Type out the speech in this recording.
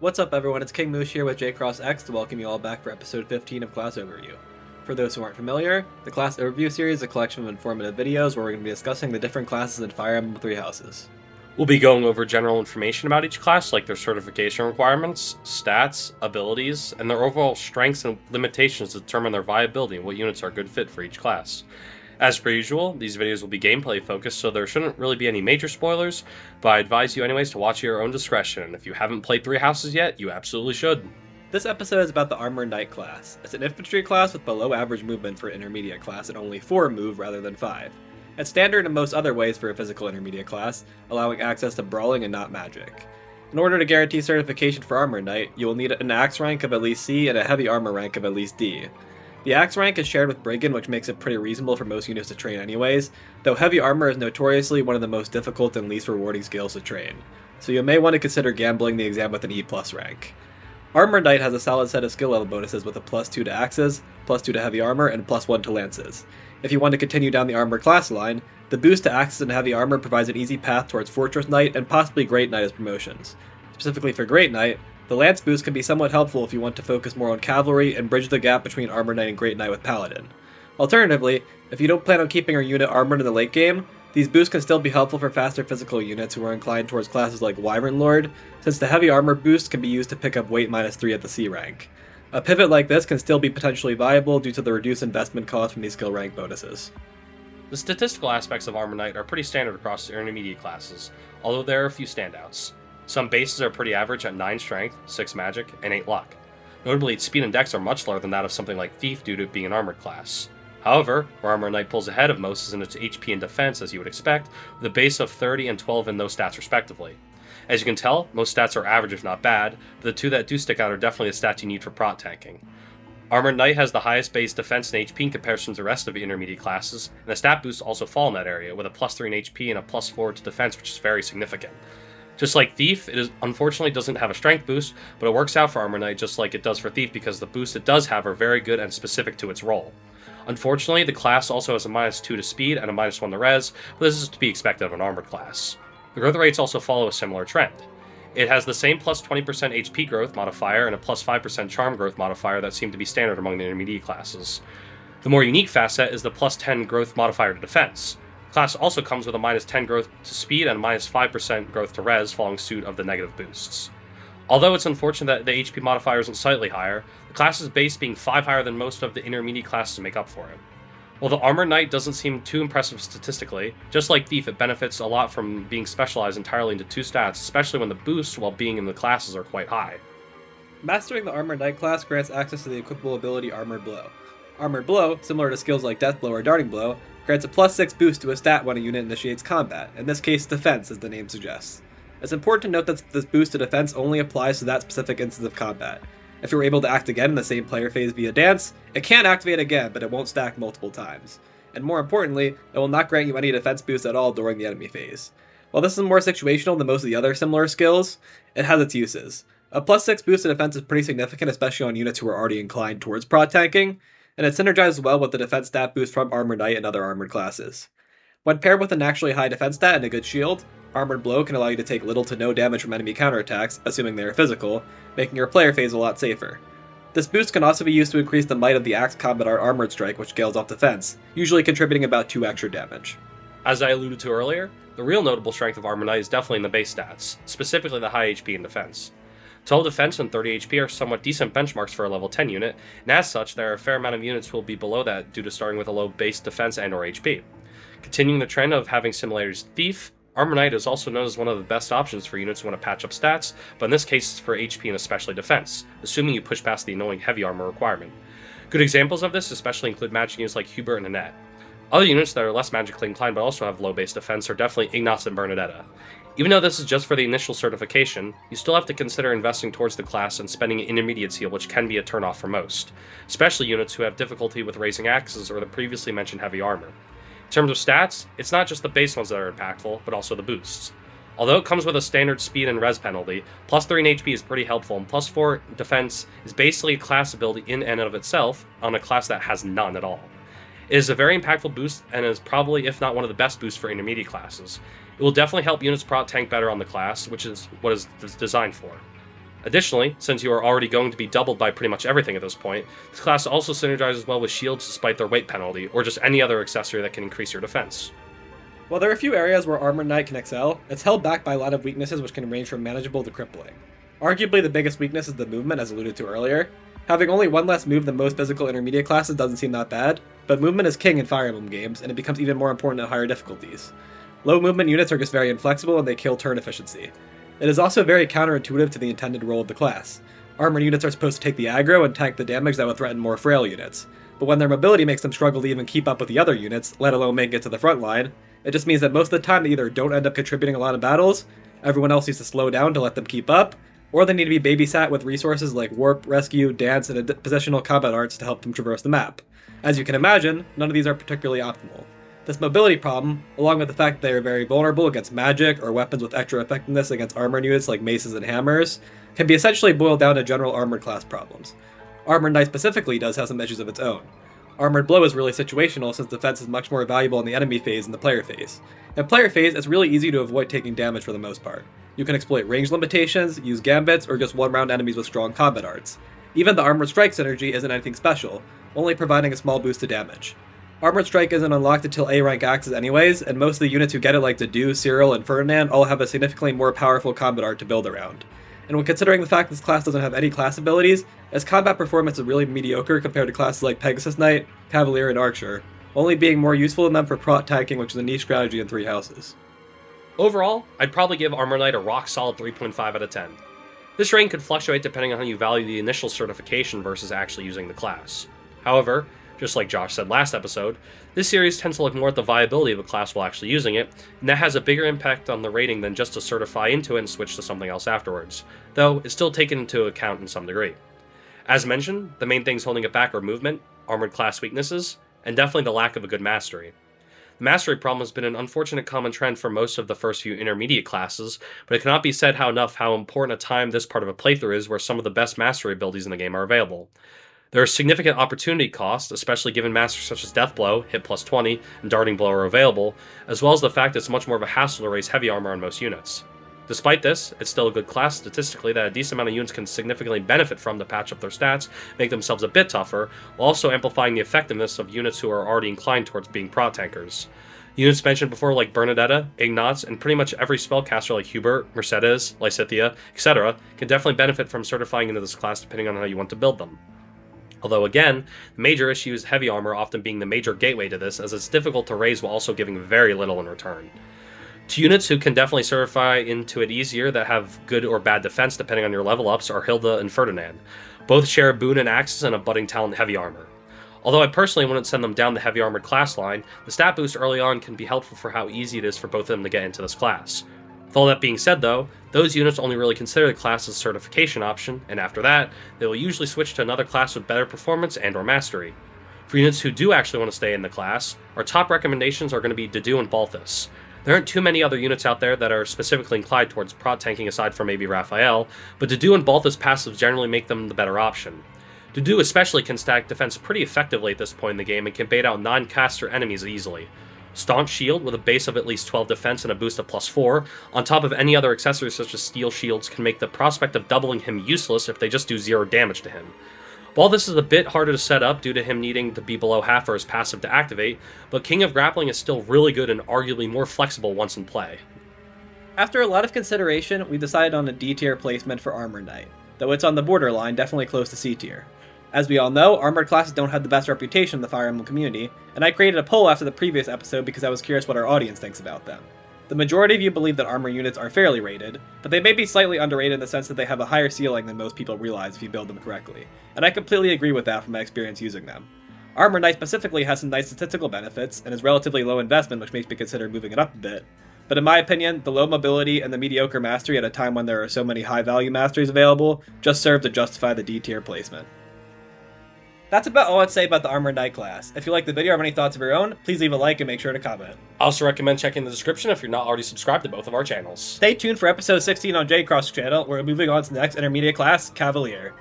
What's up everyone, it's King Moosh here with JCross X to welcome you all back for episode 15 of Class Overview. For those who aren't familiar, the Class Overview series is a collection of informative videos where we're going to be discussing the different classes in Fire Emblem Three Houses. We'll be going over general information about each class, like their certification requirements, stats, abilities, and their overall strengths and limitations to determine their viability and what units are a good fit for each class. As per usual, these videos will be gameplay focused, so there shouldn't really be any major spoilers, but I advise you anyways to watch at your own discretion, and if you haven't played Three Houses yet, you absolutely should. This episode is about the Armored Knight class. It's an infantry class with below average movement for an intermediate class and only 4 move rather than 5. It's standard in most other ways for a physical intermediate class, allowing access to brawling and not magic. In order to guarantee certification for Armored Knight, you will need an axe rank of at least C and a heavy armor rank of at least D. The axe rank is shared with Brigand, which makes it pretty reasonable for most units to train anyways, though heavy armor is notoriously one of the most difficult and least rewarding skills to train, so you may want to consider gambling the exam with an E+ rank. Armored Knight has a solid set of skill level bonuses with a +2 to axes, +2 to heavy armor, and +1 to lances. If you want to continue down the armor class line, the boost to axes and heavy armor provides an easy path towards Fortress Knight and possibly Great Knight as promotions. Specifically for Great Knight, the lance boost can be somewhat helpful if you want to focus more on cavalry and bridge the gap between Armored Knight and Great Knight with Paladin. Alternatively, if you don't plan on keeping your unit armored in the late game, these boosts can still be helpful for faster physical units who are inclined towards classes like Wyvern Lord, since the heavy armor boost can be used to pick up weight -3 at the C rank. A pivot like this can still be potentially viable due to the reduced investment cost from these skill rank bonuses. The statistical aspects of Armored Knight are pretty standard across the intermediate classes, although there are a few standouts. Some bases are pretty average at 9 strength, 6 magic, and 8 luck. Notably, its speed and dex are much lower than that of something like Thief due to it being an armored class. However, where Armored Knight pulls ahead of most is in its HP and defense, as you would expect, with a base of 30 and 12 in those stats respectively. As you can tell, most stats are average if not bad, but the two that do stick out are definitely the stats you need for prot tanking. Armored Knight has the highest base defense and HP in comparison to the rest of the intermediate classes, and the stat boosts also fall in that area, with a +3 in HP and a +4 to defense, which is very significant. Just like Thief, it unfortunately doesn't have a strength boost, but it works out for Armored Knight just like it does for Thief because the boosts it does have are very good and specific to its role. Unfortunately, the class also has a -2 to speed and a -1 to res, but this is to be expected of an armored class. The growth rates also follow a similar trend. It has the same +20% HP growth modifier and a +5% charm growth modifier that seem to be standard among the intermediate classes. The more unique facet is the +10 growth modifier to defense. The class also comes with a -10 growth to speed and a -5% growth to res following suit of the negative boosts. Although it's unfortunate that the HP modifier isn't slightly higher, the class's base being 5 higher than most of the intermediate classes make up for it. While the Armored Knight doesn't seem too impressive statistically, just like Thief, it benefits a lot from being specialized entirely into 2 stats, especially when the boosts while being in the classes are quite high. Mastering the Armored Knight class grants access to the equipable ability Armored Blow. Armored Blow, similar to skills like Death Blow or Darting Blow, grants a +6 boost to a stat when a unit initiates combat, in this case defense as the name suggests. It's important to note that this boost to defense only applies to that specific instance of combat. If you're able to act again in the same player phase via dance, it can activate again, but it won't stack multiple times. And more importantly, it will not grant you any defense boost at all during the enemy phase. While this is more situational than most of the other similar skills, it has its uses. A +6 boost to defense is pretty significant, especially on units who are already inclined towards prot tanking, and it synergizes well with the defense stat boost from Armored Knight and other armored classes. When paired with a naturally high defense stat and a good shield, Armored Blow can allow you to take little to no damage from enemy counterattacks, assuming they are physical, making your player phase a lot safer. This boost can also be used to increase the might of the Axe Combat Art Armored Strike, which scales off defense, usually contributing about 2 extra damage. As I alluded to earlier, the real notable strength of Armored Knight is definitely in the base stats, specifically the high HP and defense. 12 defense and 30 HP are somewhat decent benchmarks for a level 10 unit, and as such, there are a fair amount of units who will be below that due to starting with a low base defense and or HP. Continuing the trend of having similarities to Thief, Armored Knight is also known as one of the best options for units who want to patch up stats, but in this case it's for HP and especially defense, assuming you push past the annoying heavy armor requirement. Good examples of this especially include magic units like Hubert and Annette. Other units that are less magically inclined but also have low base defense are definitely Ignatz and Bernadetta. Even though this is just for the initial certification, you still have to consider investing towards the class and spending an intermediate seal, which can be a turnoff for most, especially units who have difficulty with raising axes or the previously mentioned heavy armor. In terms of stats, it's not just the base ones that are impactful, but also the boosts. Although it comes with a standard speed and res penalty, +3 in HP is pretty helpful, and +4 defense is basically a class ability in and of itself on a class that has none at all. It is a very impactful boost, and is probably, if not one of the best boosts for intermediate classes. It will definitely help units prot tank better on the class, which is what it's designed for. Additionally, since you are already going to be doubled by pretty much everything at this point, this class also synergizes well with shields despite their weight penalty, or just any other accessory that can increase your defense. While there are a few areas where Armored Knight can excel, it's held back by a lot of weaknesses which can range from manageable to crippling. Arguably the biggest weakness is the movement, as alluded to earlier. Having only one less move than most physical intermediate classes doesn't seem that bad, but movement is king in Fire Emblem games, and it becomes even more important at higher difficulties. Low movement units are just very inflexible and they kill turn efficiency. It is also very counterintuitive to the intended role of the class. Armored units are supposed to take the aggro and tank the damage that would threaten more frail units, but when their mobility makes them struggle to even keep up with the other units, let alone make it to the front line, it just means that most of the time they either don't end up contributing a lot of battles, everyone else needs to slow down to let them keep up, or they need to be babysat with resources like warp, rescue, dance, and positional combat arts to help them traverse the map. As you can imagine, none of these are particularly optimal. This mobility problem, along with the fact that they are very vulnerable against magic or weapons with extra effectiveness against armored units like maces and hammers, can be essentially boiled down to general armored class problems. Armored Knight specifically does have some issues of its own. Armored Blow is really situational since defense is much more valuable in the enemy phase than the player phase. In player phase, it's really easy to avoid taking damage for the most part. You can exploit range limitations, use gambits, or just one-round enemies with strong combat arts. Even the Armored Strike synergy isn't anything special, only providing a small boost to damage. Armored Strike isn't unlocked until A rank axes anyways, and most of the units who get it like Dedu, Cyril, and Ferdinand all have a significantly more powerful combat art to build around. And when considering the fact this class doesn't have any class abilities, its combat performance is really mediocre compared to classes like Pegasus Knight, Cavalier, and Archer, only being more useful than them for prot tanking, which is a niche strategy in 3 houses. Overall, I'd probably give Armor Knight a rock-solid 3.5 out of 10. This rating could fluctuate depending on how you value the initial certification versus actually using the class. However, just like Josh said last episode, this series tends to look more at the viability of a class while actually using it, and that has a bigger impact on the rating than just to certify into it and switch to something else afterwards, though it's still taken into account in some degree. As mentioned, the main things holding it back are movement, armored class weaknesses, and definitely the lack of a good mastery. The mastery problem has been an unfortunate common trend for most of the first few intermediate classes, but it cannot be said how important a time this part of a playthrough is where some of the best mastery abilities in the game are available. There are significant opportunity costs, especially given masters such as Death Blow, Hit plus 20, and Darting Blow are available, as well as the fact that it's much more of a hassle to raise heavy armor on most units. Despite this, it's still a good class statistically that a decent amount of units can significantly benefit from to patch up their stats, make themselves a bit tougher, while also amplifying the effectiveness of units who are already inclined towards being prot tankers. Units mentioned before like Bernadetta, Ignatz, and pretty much every spellcaster like Hubert, Mercedes, Lysithea, etc. can definitely benefit from certifying into this class depending on how you want to build them. Although again, the major issue is heavy armor often being the major gateway to this, as it's difficult to raise while also giving very little in return. Two units who can definitely certify into it easier that have good or bad defense depending on your level ups are Hilda and Ferdinand. Both share a boon in axes and a budding talent in heavy armor. Although I personally wouldn't send them down the heavy armored class line, the stat boost early on can be helpful for how easy it is for both of them to get into this class. With all that being said though, those units only really consider the class as a certification option, and after that, they will usually switch to another class with better performance and or mastery. For units who do actually want to stay in the class, our top recommendations are going to be Dedu and Balthus. There aren't too many other units out there that are specifically inclined towards prot tanking aside from maybe Raphael, but Dedu and Balthus passives generally make them the better option. Dedu especially can stack defense pretty effectively at this point in the game and can bait out non-caster enemies easily. Staunch Shield with a base of at least 12 defense and a boost of +4, on top of any other accessories such as Steel Shields, can make the prospect of doubling him useless if they just do 0 damage to him. While this is a bit harder to set up due to him needing to be below half for his passive to activate, but King of Grappling is still really good and arguably more flexible once in play. After a lot of consideration, we decided on a D tier placement for Armored Knight, though it's on the borderline, definitely close to C tier. As we all know, armored classes don't have the best reputation in the Fire Emblem community, and I created a poll after the previous episode because I was curious what our audience thinks about them. The majority of you believe that armor units are fairly rated, but they may be slightly underrated in the sense that they have a higher ceiling than most people realize if you build them correctly, and I completely agree with that from my experience using them. Armor Knight specifically has some nice statistical benefits, and is relatively low investment, which makes me consider moving it up a bit, but in my opinion, the low mobility and the mediocre mastery at a time when there are so many high-value masteries available just serve to justify the D tier placement. That's about all I'd say about the Armored Knight class. If you like the video or have any thoughts of your own, please leave a like and make sure to comment. I also recommend checking the description if you're not already subscribed to both of our channels. Stay tuned for episode 16 on JCross channel, where we're moving on to the next intermediate class, Cavalier.